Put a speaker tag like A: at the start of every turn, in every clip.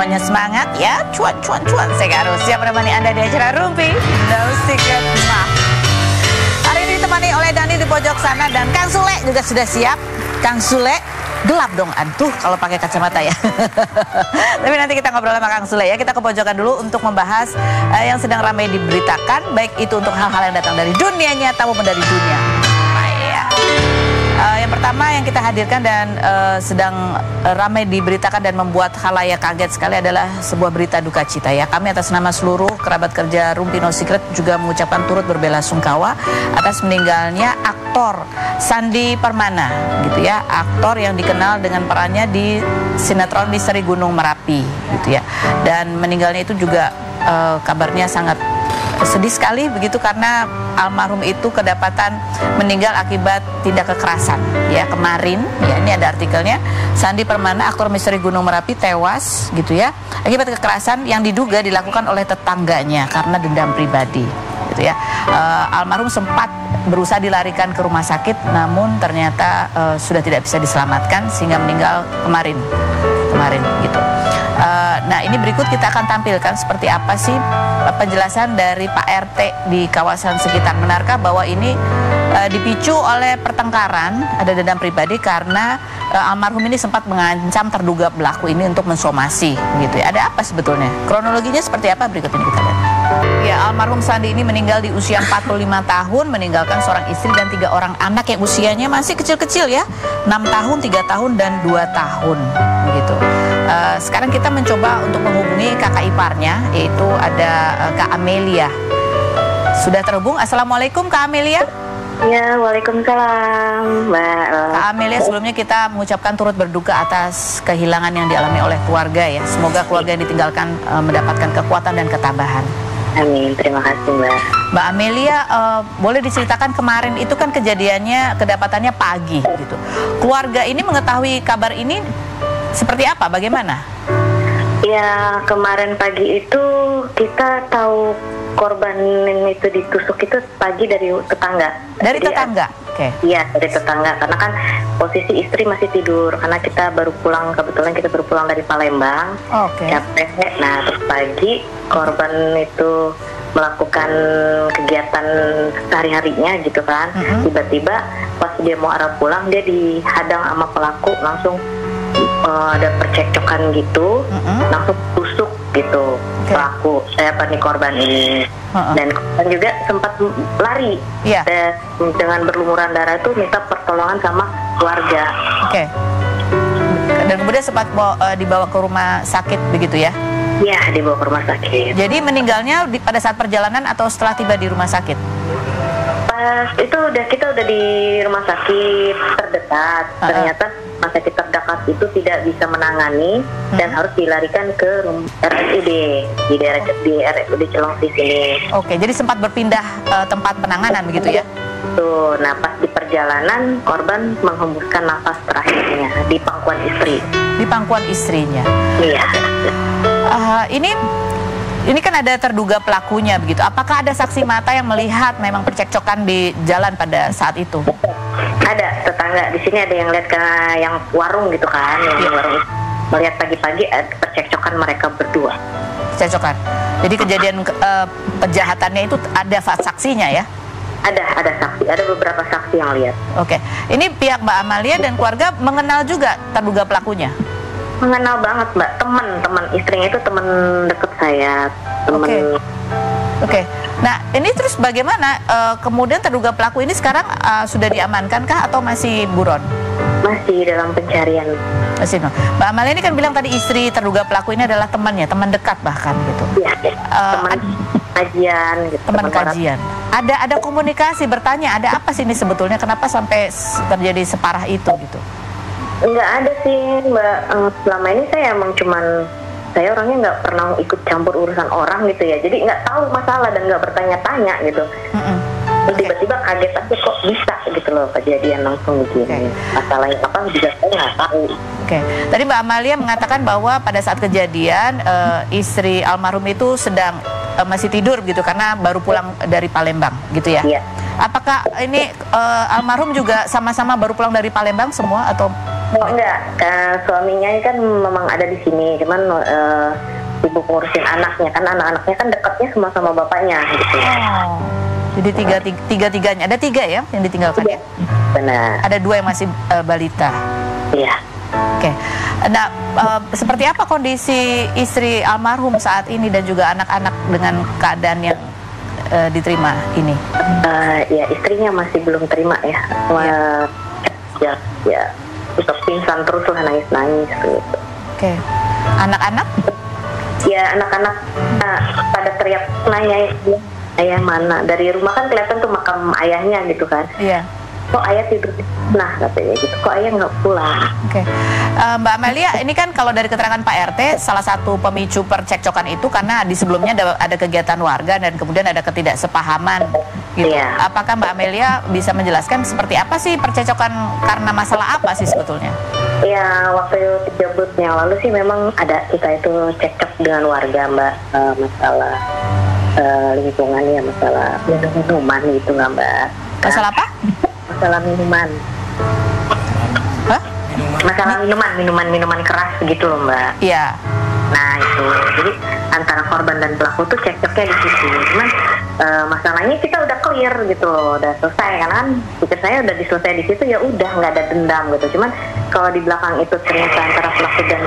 A: semuanya semangat ya. Cuan. Saya harus siap menemani Anda di acara Rumpi No Secret Mah. Hari ini ditemani oleh Dani di pojok sana dan Kang Sule juga sudah siap. Kang Sule, gelap dong aduh kalau pakai kacamata ya. Tapi nanti kita ngobrol sama Kang Sule ya. Kita ke pojokan dulu untuk membahas yang sedang ramai diberitakan, baik itu untuk hal-hal yang datang dari dunia nyata maupun dari dunia maya. Yang pertama yang kita hadirkan dan sedang ramai diberitakan dan membuat khalayak kaget sekali adalah sebuah berita duka cita ya. Kami atas nama seluruh kerabat kerja Rumpi No Secret juga mengucapkan turut berbela-sungkawa atas meninggalnya aktor Sandi Permana gitu ya. Aktor yang dikenal dengan perannya di sinetron Misteri Gunung Merapi gitu ya. Dan meninggalnya itu juga kabarnya sangat sedih sekali begitu karena almarhum itu kedapatan meninggal akibat tindak kekerasan ya. Kemarin ya, ini ada artikelnya, Sandi Permana aktor Misteri Gunung Merapi tewas gitu ya akibat kekerasan yang diduga dilakukan oleh tetangganya karena dendam pribadi gitu ya. Almarhum sempat berusaha dilarikan ke rumah sakit namun ternyata sudah tidak bisa diselamatkan sehingga meninggal kemarin gitu. Nah ini berikut kita akan tampilkan seperti apa sih penjelasan dari Pak RT di kawasan sekitar. Benarkah bahwa ini dipicu oleh pertengkaran, ada dendam pribadi karena almarhum ini sempat mengancam terduga pelaku ini untuk mensomasi gitu ya. Ada apa sebetulnya? Kronologinya seperti apa berikut ini kita lihat. Ya, almarhum Sandi ini meninggal di usia 45 tahun, meninggalkan seorang istri dan 3 orang anak yang usianya masih kecil-kecil ya, 6 tahun, 3 tahun, dan 2 tahun begitu. Sekarang kita mencoba untuk menghubungi kakak iparnya, yaitu ada Kak Amelia. Sudah terhubung. Assalamualaikum Kak Amelia.
B: Ya, waalaikumsalam Mbak.
A: Kak Amelia, sebelumnya kita mengucapkan turut berduka atas kehilangan yang dialami oleh keluarga ya. Semoga keluarga yang ditinggalkan mendapatkan kekuatan dan ketabahan.
B: Amin, terima kasih Mbak.
A: Mbak Amelia, boleh diceritakan kemarin itu kan kejadiannya kedapatannya pagi gitu. Keluarga ini mengetahui kabar ini seperti apa? Bagaimana?
B: Ya, kemarin pagi itu kita tahu korban itu ditusuk itu pagi dari tetangga.
A: Dari tetangga? Oke.
B: Iya, dari tetangga. Karena kan posisi istri masih tidur. Karena kita baru pulang, kebetulan kita baru pulang dari Palembang.
A: Oke.
B: Capek. Nah, terus pagi korban itu melakukan kegiatan sehari-harinya gitu kan. Tiba-tiba pas dia mau arah pulang, dia dihadang sama pelaku, langsung ada percekcokan gitu, langsung tusuk gitu pelaku, korban ini. Dan korban juga sempat lari dengan berlumuran darah itu minta pertolongan sama keluarga.
A: Oke. Dan kemudian sempat dibawa ke rumah sakit begitu ya?
B: Iya, dibawa ke rumah sakit.
A: Jadi meninggalnya pada saat perjalanan atau setelah tiba di rumah sakit?
B: Pas itu kita udah di rumah sakit terdekat. Ternyata rumah sakit terdekat itu tidak bisa menangani dan harus dilarikan ke RSUD di RSUD Celengsi sini. Oke,
A: jadi sempat berpindah tempat penanganan begitu ya?
B: Tuh, nah pas di perjalanan korban menghembuskan nafas terakhirnya di pangkuan istri.
A: Di pangkuan istrinya.
B: Iya.
A: Ini kan ada terduga pelakunya begitu. Apakah ada saksi mata yang melihat memang percekcokan di jalan pada saat itu?
B: Ada tetangga di sini, ada yang lihat ke yang warung gitu kan, yang warung melihat pagi-pagi percekcokan mereka berdua. Percekcokan.
A: Jadi kejadian penjahatannya itu ada saksinya ya?
B: Ada saksi, ada beberapa saksi yang lihat.
A: Oke. Ini pihak Mbak Amalia dan keluarga mengenal juga terduga pelakunya?
B: Mengenal banget Mbak, teman istrinya itu teman dekat saya, teman.
A: Oke. Nah ini terus bagaimana kemudian terduga pelaku ini sekarang sudah diamankan kah atau masih buron?
B: Masih dalam pencarian.
A: Masih. Mbak Amalia ini kan bilang tadi istri terduga pelaku ini adalah temannya, teman dekat bahkan gitu.
B: Iya. Teman kajian. Gitu,
A: teman kajian. Ada komunikasi, bertanya ada apa sih ini sebetulnya, kenapa sampai terjadi separah itu gitu?
B: Enggak ada sih Mbak, selama ini saya emang saya orangnya nggak pernah ikut campur urusan orang gitu ya, jadi nggak tahu masalah dan nggak bertanya-tanya gitu. Tiba-tiba kaget aja kok bisa gitu loh kejadian langsung begini. Masalahnya apa juga saya nggak tahu.
A: Tadi Mbak Amalia mengatakan bahwa pada saat kejadian istri almarhum itu sedang masih tidur gitu karena baru pulang dari Palembang gitu ya? Iya. Apakah ini almarhum juga sama-sama baru pulang dari Palembang semua atau
B: Oh enggak, suaminya ini kan memang ada di sini, cuman sibuk ngurusin anaknya, kan anak-anaknya kan dekatnya semua sama bapaknya gitu.
A: Oh, jadi tiga-tiganya, ada 3 ya yang ditinggalkan ya?
B: Benar.
A: Ada 2 yang masih balita.
B: Iya.
A: Oke. Nah, seperti apa kondisi istri almarhum saat ini dan juga anak-anak dengan keadaan yang diterima ini?
B: Ya istrinya masih belum terima ya. Ya, tetap pingsan terus lah, nangis-nangis gitu.
A: Oke. Anak-anak?
B: Ya anak-anak pada teriak nanya ayah mana. Dari rumah kan kelihatan tuh makam ayahnya gitu kan.
A: Iya.
B: Kok ayah tidur nah katanya gitu, kok ayah nggak pulang.
A: Oke. Mbak Amelia, ini kan kalau dari keterangan Pak RT, salah satu pemicu percekcokan itu karena di sebelumnya ada kegiatan warga dan kemudian ada ketidaksepahaman gitu.
B: Iya.
A: Apakah Mbak Amelia bisa menjelaskan seperti apa sih percekcokan, karena masalah apa sih sebetulnya?
B: Ya waktu 3 bulan yang lalu sih memang ada kita itu cekcok dengan warga Mbak, masalah lingkungan ya, masalah minuman gitu nggak Mbak.
A: Masalah apa?
B: Masalah minuman.
A: Hah?
B: Masalah minuman keras gitu loh Mbak.
A: Iya.
B: Nah itu, jadi antara korban dan pelaku tuh cekcoknya di situ. Cuman masalahnya kita udah clear gitu loh, udah selesai kan? Pikir saya udah diselesai di situ, ya udah nggak ada dendam gitu. Cuman kalau di belakang itu ternyata antara pelaku dan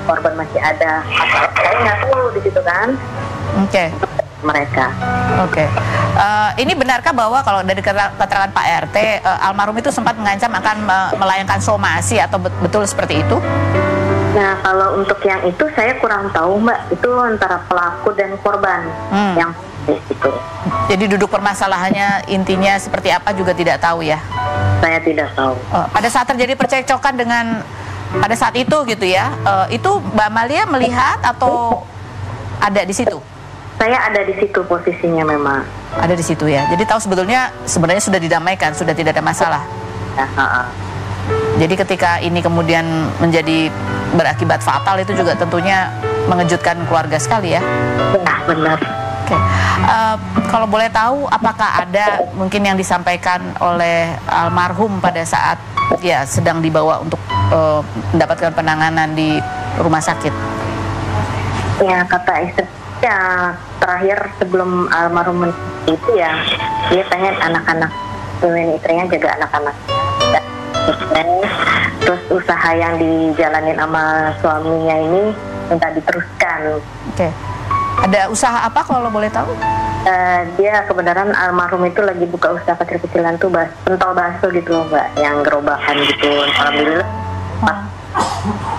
B: korban masih ada masalah, saya nggak tahu di situ kan?
A: Oke.
B: Mereka.
A: Oke. Ini benarkah bahwa kalau dari keterangan Pak RT, almarhum itu sempat mengancam akan melayangkan somasi atau betul seperti itu?
B: Nah, kalau untuk yang itu saya kurang tahu Mbak, itu antara pelaku dan korban yang itu.
A: Jadi duduk permasalahannya intinya seperti apa juga tidak tahu ya?
B: Saya tidak tahu.
A: Pada saat terjadi percekcokan dengan pada saat itu gitu ya, itu Mbak Amalia melihat atau ada di situ?
B: Saya ada di situ posisinya memang.
A: Ada di situ ya. Jadi tahu sebenarnya sudah didamaikan, sudah tidak ada masalah.
B: Ya,
A: Jadi ketika ini kemudian menjadi berakibat fatal itu juga tentunya mengejutkan keluarga sekali ya.
B: Nah, benar.
A: Oke. Kalau boleh tahu apakah ada mungkin yang disampaikan oleh almarhum pada saat ya sedang dibawa untuk mendapatkan penanganan di rumah sakit?
B: Ya, kata istri ya terakhir sebelum almarhum itu ya dia pengen anak-anak, istrinya jaga anak-anak. Terus usaha yang dijalanin sama suaminya ini minta diteruskan.
A: Oke. Ada usaha apa kalau boleh tahu?
B: Dia kebenaran almarhum itu lagi buka usaha kecil-kecilan tuh pentol bakso gitu loh Mbak, yang gerobakan gitu. Alhamdulillah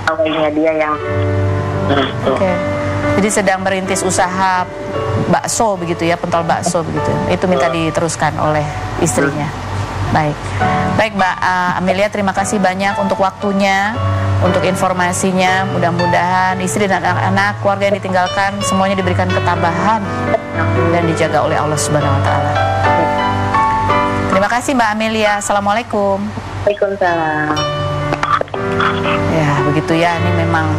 B: awalnya dia yang
A: Oke. Jadi sedang merintis usaha bakso begitu ya, pentol bakso begitu. Itu minta diteruskan oleh istrinya. Baik Mbak Amelia, terima kasih banyak untuk waktunya, untuk informasinya. Mudah-mudahan istri dan anak-anak, keluarga yang ditinggalkan semuanya diberikan ketabahan dan dijaga oleh Allah Subhanahu Wa Taala. Terima kasih Mbak Amelia. Assalamualaikum.
B: Waalaikumsalam.
A: Ya begitu ya, ini memang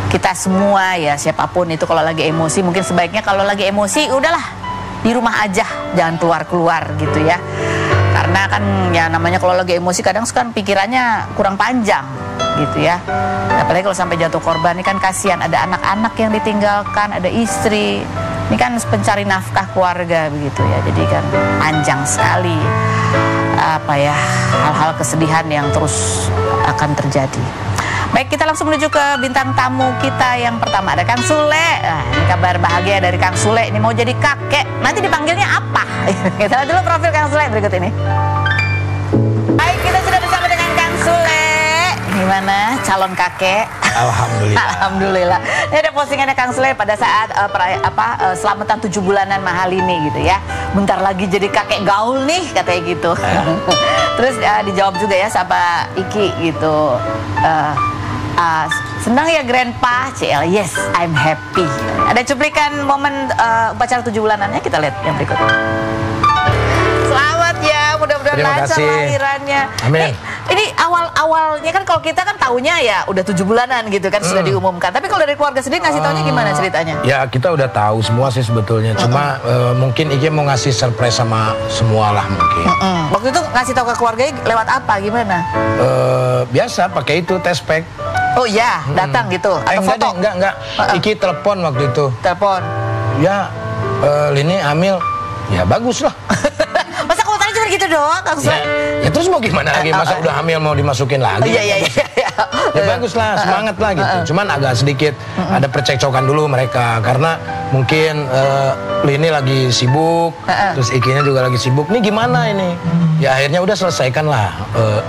A: kita semua ya, siapapun itu kalau lagi emosi, mungkin sebaiknya kalau lagi emosi udahlah di rumah aja, jangan keluar-keluar gitu ya. Karena kan ya namanya kalau lagi emosi kadang kan pikirannya kurang panjang gitu ya. Apalagi kalau sampai jatuh korban, ini kan kasihan, ada anak-anak yang ditinggalkan, ada istri. Ini kan pencari nafkah keluarga begitu ya. Jadi kan panjang sekali apa ya, hal-hal kesedihan yang terus akan terjadi. Baik, kita langsung menuju ke bintang tamu kita yang pertama, ada Kang Sule. Nah, ini kabar bahagia dari Kang Sule, ini mau jadi kakek. Nanti dipanggilnya apa? Kita lihat dulu profil Kang Sule berikut ini. Baik, kita sudah bersama dengan Kang Sule. Gimana calon kakek?
C: Alhamdulillah.
A: Alhamdulillah. Ini ada postingannya Kang Sule pada saat selamatan 7 bulanan Mahalini gitu ya. Bentar lagi jadi kakek gaul nih katanya gitu. Terus dijawab juga ya sama Iki gitu. Senang ya Grandpa? CL, yes, I'm happy. Ada cuplikan momen upacara 7 bulanannya, kita lihat yang berikut. Selamat ya, mudah-mudahan lancar lahirannya.
C: Amin.
A: Ini awalnya kan kalau kita kan taunya ya udah 7 bulanan gitu kan sudah diumumkan. Tapi kalau dari keluarga sendiri ngasih taunya gimana ceritanya?
C: Ya kita udah tahu semua sih sebetulnya. Cuma mungkin Iki mau ngasih surprise sama semua lah mungkin.
A: Waktu itu ngasih tahu ke keluarganya lewat apa? Gimana?
C: Biasa pakai itu test pack.
A: Oh iya, datang gitu atau foto?
C: Enggak. Iki telepon waktu itu.
A: Telepon.
C: Ya, Lini hamil. Ya bagus lah.
A: Masa komentarnya cuma gitu doang, Kang Sule?
C: Ya terus mau gimana lagi? Masa udah hamil mau dimasukin lagi?
A: Iya.
C: Ya bagus lah, semangat lah gitu. Cuman agak sedikit ada percekcokan dulu mereka karena mungkin Lini lagi sibuk, terus Ikinya juga lagi sibuk. Nih gimana ini? Ya akhirnya udah selesaikan lah.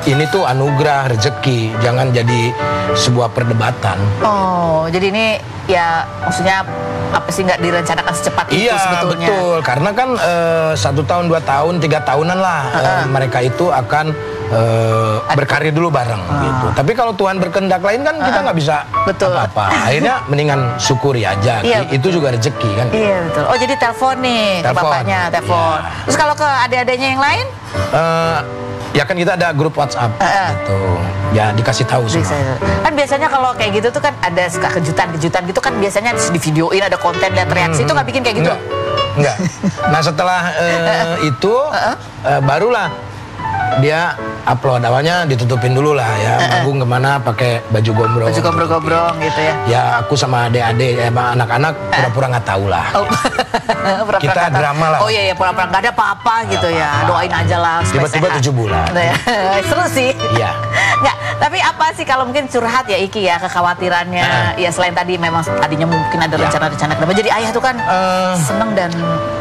C: Ini tuh anugerah, rezeki, jangan jadi sebuah perdebatan.
A: Oh, jadi ini ya maksudnya apa sih nggak direncanakan secepat itu sebetulnya? Iya
C: betul, karena kan 1 tahun, 2 tahun, 3 tahunan lah mereka itu akan berkarir dulu bareng gitu. Tapi kalau Tuhan berkehendak lain kan kita nggak bisa apa-apa. Akhirnya mendingan syukuri aja. Itu juga rezeki kan.
A: Iya betul. Oh jadi telepon nih ke bapaknya, telepon. Ya. Terus kalau ke adik-adiknya yang lain?
C: Ya kan kita ada grup WhatsApp gitu. Ya dikasih tahu semua.
A: Kan biasanya kalau kayak gitu tuh kan ada suka kejutan-kejutan gitu kan biasanya di videoin ada konten lihat reaksi itu nggak bikin kayak gitu?
C: Enggak. Nah setelah itu barulah dia upload. Awalnya ditutupin dulu lah ya, manggung kemana pakai baju gombrong.
A: Baju gombrong-gombrong gitu ya.
C: Ya aku sama adik-adik sama anak-anak pura-pura nggak tahu lah. Kita drama lah.
A: Oh iya pura-pura nggak ada apa-apa gitu ya. Doain aja lah.
C: Tiba-tiba 7 bulan.
A: Seru sih.
C: Iya.
A: Nggak, tapi apa sih kalau mungkin curhat ya Iki ya kekhawatirannya. Ya selain tadi memang tadinya mungkin ada rencana-rencana kenapa jadi ayah tuh kan seneng dan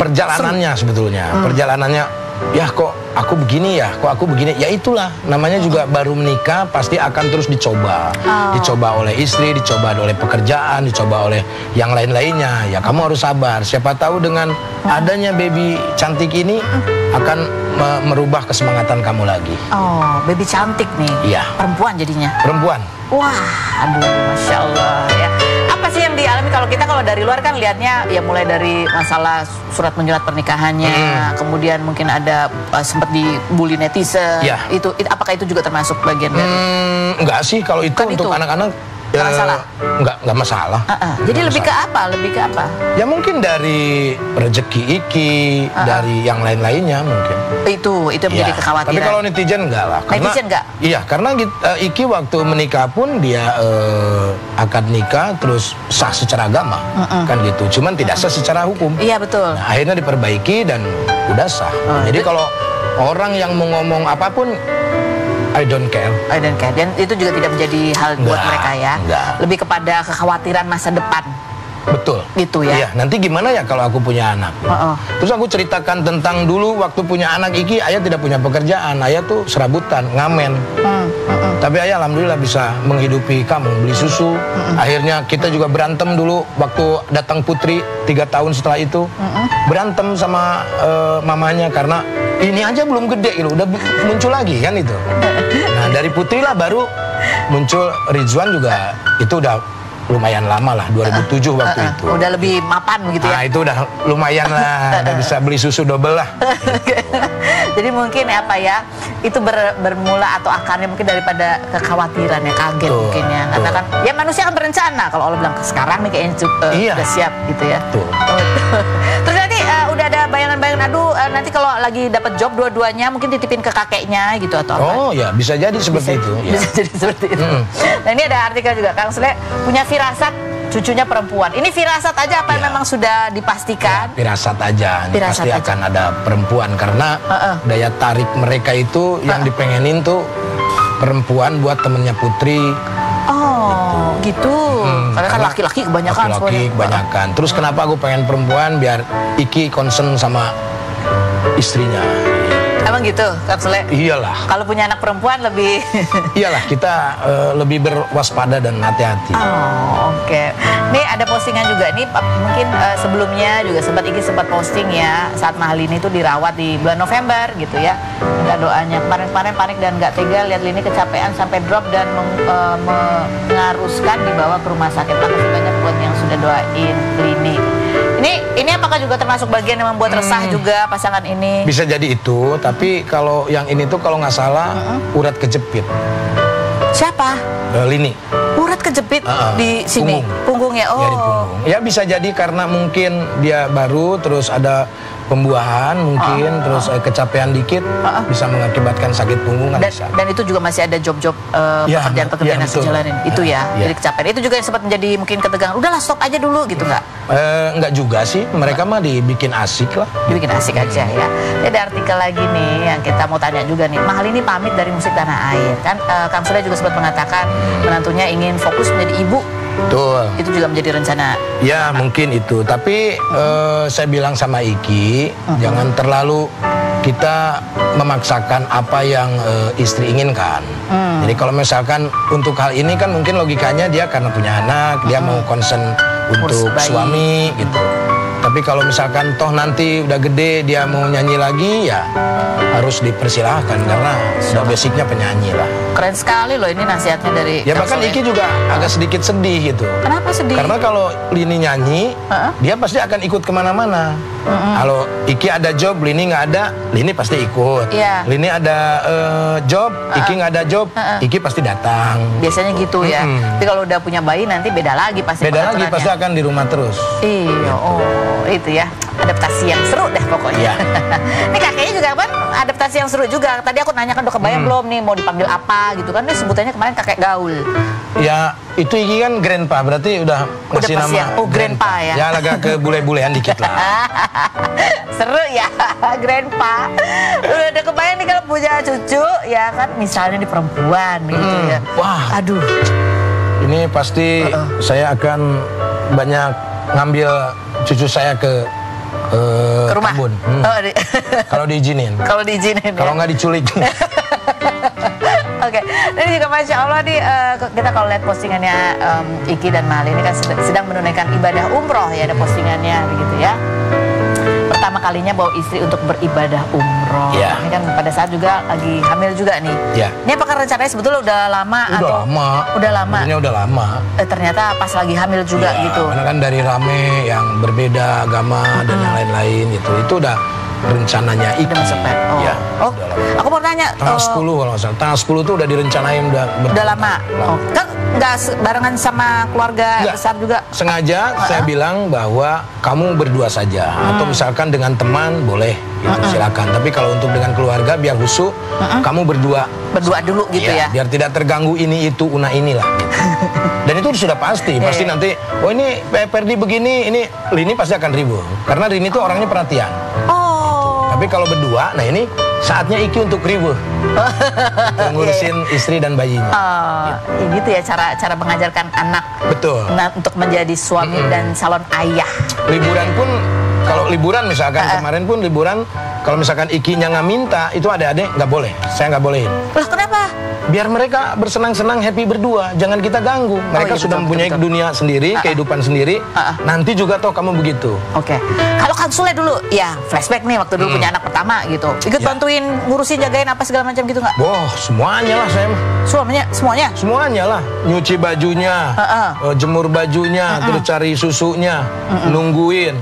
C: perjalanannya sebetulnya. Perjalanannya ya kok aku begini ya, kok aku begini. Ya itulah, namanya juga baru menikah pasti akan terus dicoba. Dicoba oleh istri, dicoba oleh pekerjaan, dicoba oleh yang lain-lainnya. Ya kamu harus sabar. Siapa tahu dengan adanya baby cantik ini akan merubah kesemangatan kamu lagi.
A: Oh, baby cantik nih.
C: Iya.
A: Perempuan jadinya.
C: Perempuan.
A: Wah, aduh, Masya Allah ya. Apa sih yang dialami kalau dari luar kan lihatnya ya mulai dari masalah surat menyurat pernikahannya, kemudian mungkin ada sempat dibully netizen. Itu apakah itu juga termasuk bagian dari?
C: Enggak sih kalau itu kan untuk anak-anak.
A: Nggak masalah?
C: Nggak masalah.
A: Jadi lebih ke apa? Lebih ke apa?
C: Ya mungkin dari rezeki Iki, dari yang lain-lainnya mungkin.
A: Itu yang menjadi kekhawatiran.
C: Tapi kalau netizen enggak lah.
A: Netizen enggak?
C: Iya, karena Iki waktu menikah pun dia akad nikah terus sah secara agama, kan gitu. Cuman tidak sah secara hukum.
A: Iya betul.
C: Nah, akhirnya diperbaiki dan udah sah. Jadi kalau orang yang mau ngomong apapun, I don't care.
A: Dan itu juga tidak menjadi hal buat mereka ya. Lebih kepada kekhawatiran masa depan.
C: Betul.
A: Gitu ya.
C: Iya, nanti gimana ya kalau aku punya anak? Terus aku ceritakan tentang dulu waktu punya anak Iki, ayah tidak punya pekerjaan. Ayah tuh serabutan, ngamen. Tapi ayah alhamdulillah bisa menghidupi kamu, beli susu. Akhirnya kita juga berantem dulu waktu datang Putri 3 tahun setelah itu. Berantem sama mamanya karena ini aja belum gede gitu, udah muncul lagi kan itu. Nah dari Putri lah baru muncul Rizwan juga, itu udah lumayan lama lah, 2007 waktu itu.
A: Udah lebih mapan begitu ya?
C: Nah itu udah lumayan lah, udah bisa beli susu double lah.
A: Jadi mungkin apa ya, itu bermula atau akarnya mungkin daripada kekhawatiran ya, kaget mungkin ya. Karena kan ya manusia kan berencana, kalau Allah bilang sekarang nih kayaknya udah siap gitu ya. Terus nanti udah ada bayangan-bayangan, aduh nanti kalau lagi dapat job dua-duanya mungkin titipin ke kakeknya gitu atau apa?
C: Oh ya bisa jadi seperti itu.
A: Bisa jadi seperti itu. Nah ini ada artikel juga, Kang Sule punya firasat cucunya perempuan. Ini firasat aja apa memang sudah dipastikan? Ya,
C: firasat aja. Pasti akan ada perempuan karena daya tarik mereka itu yang dipengenin tuh perempuan buat temennya Putri.
A: Oh, gitu. Karena kan laki-laki kebanyakan.
C: Laki-laki kebanyakan. Terus kenapa aku pengen perempuan biar Iki concern sama istrinya.
A: Emang gitu, Kang Sule?
C: Iyalah.
A: Kalau punya anak perempuan lebih...
C: Iyalah, kita lebih berwaspada dan hati-hati.
A: Oh, oke. Nih ada postingan juga nih, mungkin sebelumnya juga Iki sempat posting ya, saat Mahalini itu dirawat di bulan November gitu ya. Enggak doanya. Kemarin-kemarin panik dan nggak tega lihat Lini kecapean sampai drop dan mengharuskan dibawa ke rumah sakit. Makasih banyak buat yang sudah doain Lini. Ini apakah juga termasuk bagian yang membuat resah juga pasangan ini?
C: Bisa jadi itu, tapi kalau yang ini tuh kalau nggak salah urat kejepit.
A: Siapa?
C: Lini.
A: Urat kejepit di sini? Punggung ya? Oh.
C: Ya, di punggung. Ya bisa jadi karena mungkin dia baru, terus ada pembuahan mungkin, terus kecapean dikit, bisa mengakibatkan sakit punggung kan bisa.
A: Dan itu juga masih ada job-job pekerjaan-pekerjaan yang dijalanin. Itu ya, jadi kecapean. Itu juga yang sempat menjadi mungkin ketegangan. Udahlah stop aja dulu gitu nggak?
C: Nggak juga sih, mereka mah dibikin asik lah.
A: Dibikin asik aja ya. Ada artikel lagi nih yang kita mau tanya juga nih. Mahal ini pamit dari musik tanah air. Kan Kang Sule juga sempat mengatakan menantunya ingin fokus menjadi ibu.
C: Betul.
A: Itu juga menjadi rencana.
C: Ya mungkin itu, tapi saya bilang sama Iki, jangan terlalu kita memaksakan apa yang istri inginkan. Jadi kalau misalkan untuk hal ini kan mungkin logikanya dia karena punya anak, dia mau concern untuk suami gitu. Tapi kalau misalkan toh nanti udah gede dia mau nyanyi lagi, ya harus dipersilahkan karena sudah basicnya penyanyi lah.
A: Keren sekali loh ini nasihatnya dari
C: ya bahkan Iki juga agak sedikit sedih gitu.
A: Kenapa sedih?
C: Karena kalau Lini nyanyi, dia pasti akan ikut kemana-mana. Kalau Iki ada job, Lini nggak ada, Lini pasti ikut. Lini ada job, Iki nggak ada job, Iki pasti datang.
A: Biasanya gitu ya. Tapi kalau udah punya bayi nanti beda lagi pasti.
C: Beda lagi, pasti akan di rumah terus.
A: Iya, itu ya. Adaptasi yang seru deh pokoknya. Ini kakeknya juga kan adaptasi yang seru juga. Tadi aku nanya kan udah kebayang belum nih mau dipanggil apa gitu kan. Ini sebutannya kemarin kakek gaul.
C: Ya itu Iki kan grandpa, berarti udah ngasih nama
A: ya? Oh grandpa ya.
C: Ya agak ke bule-bulean dikit lah.
A: Seru ya grandpa. Udah kebayang nih kalau punya cucu ya kan, misalnya di perempuan gitu ya.
C: Wah.
A: Aduh.
C: Ini pasti saya akan banyak ngambil cucu saya ke
A: rumah.
C: Kebun. Kalau diizinin.
A: Kalau diizinin.
C: Kalau nggak diculik.
A: Oke, ini juga Masya Allah nih kita kalau lihat postingannya Iki dan Mahal ini kan sedang menunaikan ibadah umroh ya, ada postingannya begitu ya. Pertama kalinya bawa istri untuk beribadah umroh. Ini kan pada saat juga lagi hamil juga nih. Ini apakah rencananya sebetulnya udah lama
C: Udah lama. Ini udah lama.
A: Ternyata pas lagi hamil juga gitu.
C: Karena kan dari rame yang berbeda agama dan yang lain-lain gitu. Itu udah rencananya Iki.
A: Aku mau tanya.
C: Tanggal 10 kalau nggak salah. Tanggal 10 tuh udah direncanain udah
A: lama. Kan nggak barengan sama keluarga besar juga?
C: Sengaja saya bilang bahwa kamu berdua saja. Atau misalkan dengan teman boleh gitu, silakan. Tapi kalau untuk dengan keluarga biar khusyuk, kamu berdua
A: dulu gitu ya.
C: Biar tidak terganggu ini itu una inilah gitu. Dan itu sudah pasti nanti oh ini Perdi begini, ini Lini pasti akan ribut. Karena Lini itu orangnya perhatian. Tapi kalau berdua, nah ini saatnya Iki untuk ribut. Ngurusin istri dan bayinya.
A: Gitu ya cara mengajarkan anak.
C: Betul.
A: Untuk menjadi suami dan calon ayah.
C: Liburan pun, kalau liburan misalkan kemarin pun liburan, kalau misalkan Ikinya nggak minta, itu adik-adik nggak boleh. Saya nggak bolehin.
A: Lah kenapa?
C: Biar mereka bersenang-senang happy berdua, jangan kita ganggu. Mereka sudah mempunyai dunia sendiri, kehidupan sendiri. Nanti juga toh kamu begitu.
A: Oke. Kalau Kang Sule dulu, ya flashback nih waktu dulu punya anak pertama gitu. Ikut bantuin ngurusin, jagain apa segala macam gitu nggak?
C: Wah, semuanya lah saya.
A: Semuanya?
C: Semuanya lah. Nyuci bajunya, jemur bajunya, terus cari susunya, nungguin.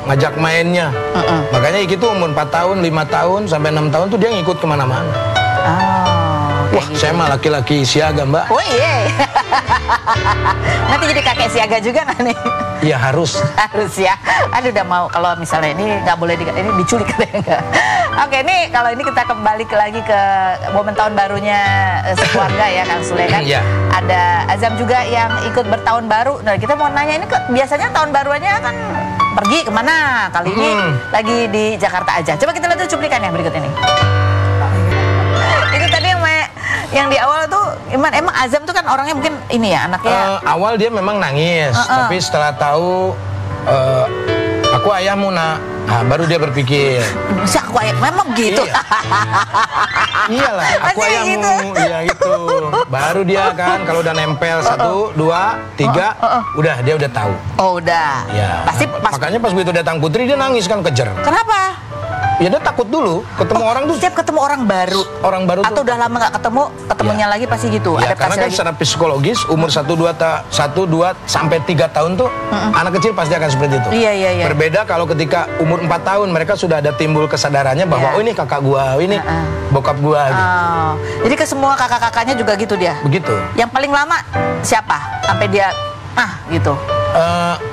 C: Ngajak mainnya. Makanya Iki tuh umur 4 tahun, 5 tahun, sampai 6 tahun tuh dia ngikut kemana-mana. Wah, gitu. Saya mah laki-laki siaga, Mbak.
A: Oh iya. Nanti jadi kakek siaga juga nggak nih?
C: Iya harus.
A: Harus ya. Aduh udah mau, kalau misalnya ini nggak boleh ini diculik katanya. Oke, nih kalau ini kita kembali lagi ke momen tahun barunya sekeluarga ya Kang Sule kan. Ada Azam juga yang ikut bertahun baru. Nah kita mau nanya ini biasanya tahun baruannya kan pergi kemana? Kali ini lagi di Jakarta aja. Coba kita lihat dulu cuplikannya berikut ini. Itu tadi yang di awal tuh emang Azam tuh kan orangnya mungkin ini ya anaknya.
C: Awal dia memang nangis, tapi setelah tahu aku ayahmu nak, baru dia berpikir.
A: Si aku ayah memang gitu.
C: Iyalah, aku ayahmu, gitu. Iya gitu. Baru dia kan kalau udah nempel 1, 2, 3, udah dia udah tahu.
A: Oh udah.
C: Ya.
A: Pasti
C: makanya pas begitu datang Putri dia nangis kan kejer.
A: Kenapa?
C: Ya dia takut dulu ketemu orang tuh.
A: Setiap ketemu orang baru.
C: Orang baru
A: atau
C: tuh.
A: udah lama nggak ketemu, ketemunya lagi pasti gitu.
C: Ya, karena kan secara psikologis umur 1, 2 sampai 3 tahun tuh anak kecil pasti akan seperti itu.
A: Iya.
C: Berbeda kalau ketika umur 4 tahun mereka sudah ada timbul kesadarannya bahwa oh ini kakak gua, ini bokap gua gitu.
A: Jadi ke semua kakak-kakaknya juga gitu dia.
C: Begitu.
A: Yang paling lama siapa? Sampai dia gitu.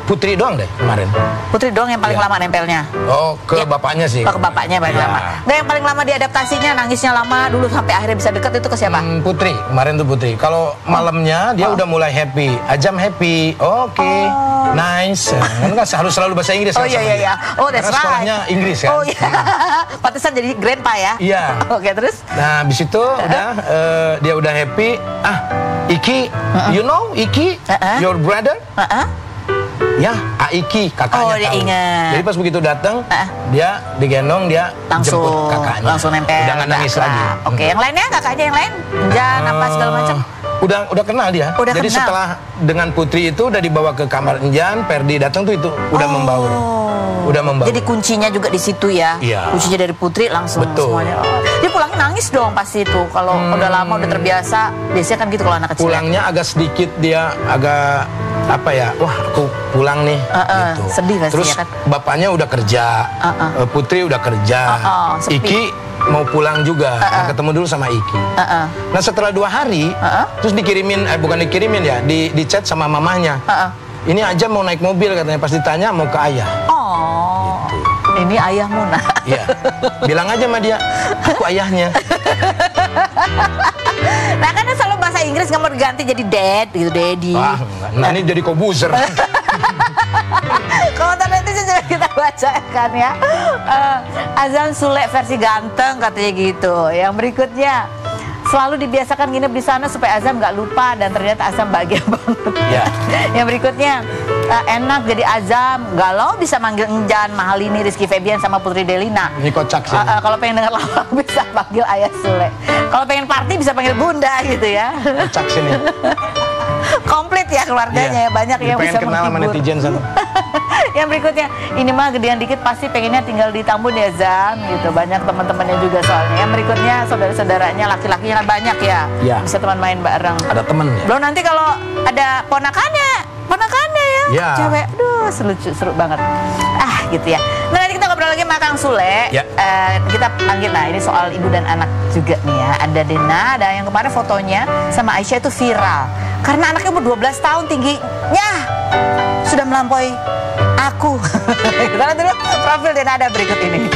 C: Putri doang deh kemarin.
A: Putri doang yang paling lama nempelnya.
C: Oh, ke bapaknya sih.
A: Oh, ke bapaknya paling lama. Nggak, yang paling lama diadaptasinya, nangisnya lama dulu sampai akhirnya bisa deket itu ke siapa?
C: Putri, kemarin tuh Putri. Kalau malamnya dia udah mulai happy. Ajam happy. Oke. Nice. Kan harus selalu bahasa Inggris kan.
A: Iya. Oh, that's right.
C: Sekolahnya Inggris kan.
A: Oh iya. Pantesan jadi grandpa ya.
C: Iya.
A: Oke, terus?
C: Nah, habis itu udah dia udah happy. Iki, you know Iki, your brother? Ya, Aiki, kakaknya
A: Oh, dia
C: tahu.
A: ingat.
C: Jadi pas begitu datang, dia digendong, dia
A: langsung
C: jemput kakaknya.
A: langsung nempel.
C: Udah nggak nangis lagi.
A: Oke, yang lainnya kakaknya yang lain? Enjan apa segala macam?
C: Udah kenal dia. Jadi
A: kenal.
C: setelah dengan Putri itu udah dibawa ke kamar Enjan, Perdi datang tuh itu udah membaur. Udah membaur.
A: Jadi kuncinya juga di situ ya.
C: Iya.
A: Kuncinya dari Putri langsung
C: Betul.
A: semuanya. Dia pulangnya nangis dong pasti itu. Kalau udah lama udah terbiasa, biasanya kan gitu kalau anak kecil.
C: Pulangnya agak sedikit dia agak apa ya? Wah, aku pulang nih gitu.
A: Sedih pasti.
C: Terus
A: ya kan?
C: bapaknya udah kerja, Putri udah kerja,
A: sepi.
C: Iki mau pulang juga, nah, ketemu dulu sama Iki. Nah setelah 2 hari, terus dikirimin, bukan dikirimin ya, di chat sama mamahnya. Ini aja mau naik mobil katanya, pas ditanya mau ke ayah.
A: Oh, gitu. Ini ayahmu nah.
C: Iya, bilang aja sama dia, aku ayahnya.
A: Nah kan selalu bahasa Inggris nggak mau diganti jadi dad gitu, daddy.
C: Wah, nah ini jadi kobuzer.
A: Komentar netizen juga kita baca kan ya. Azam Sule versi ganteng katanya gitu. Yang berikutnya, selalu dibiasakan nginep di sana supaya Azam nggak lupa dan ternyata Azam bahagia banget.
C: Ya.
A: Yang berikutnya, enak jadi Azam, galau bisa manggil Enjan, Mahalini, Rizky Febian sama Putri Delina.
C: Ini kocak sih.
A: Kalau pengen denger lawak bisa panggil Ayah Sule. Kalau pengen party bisa panggil Bunda gitu ya.
C: Kocak sih nih.
A: Komplit ya keluarganya ya, banyak yang bisa
C: pengen kenal sama
A: menghibur.
C: netizen satu.
A: Yang berikutnya, ini mah gedean dikit pasti pengennya tinggal di Tambun ya Zam gitu. Banyak teman-temannya juga soalnya. Yang berikutnya saudara-saudaranya laki-lakinya kan banyak ya. Bisa teman main bareng.
C: Ada temen ya.
A: Belum nanti kalau ada ponakannya ya. Cewek, aduh seru banget. Gitu ya. Nah nanti kita ngobrol lagi sama Kang Sule. Kita panggil, nah ini soal ibu dan anak juga nih ya. Ada Dena, ada yang kemarin fotonya sama Aisyah itu viral. Karena anaknya umur 12 tahun tingginya sudah melampaui aku. Kita lihat dulu profil Dena ada berikut ini.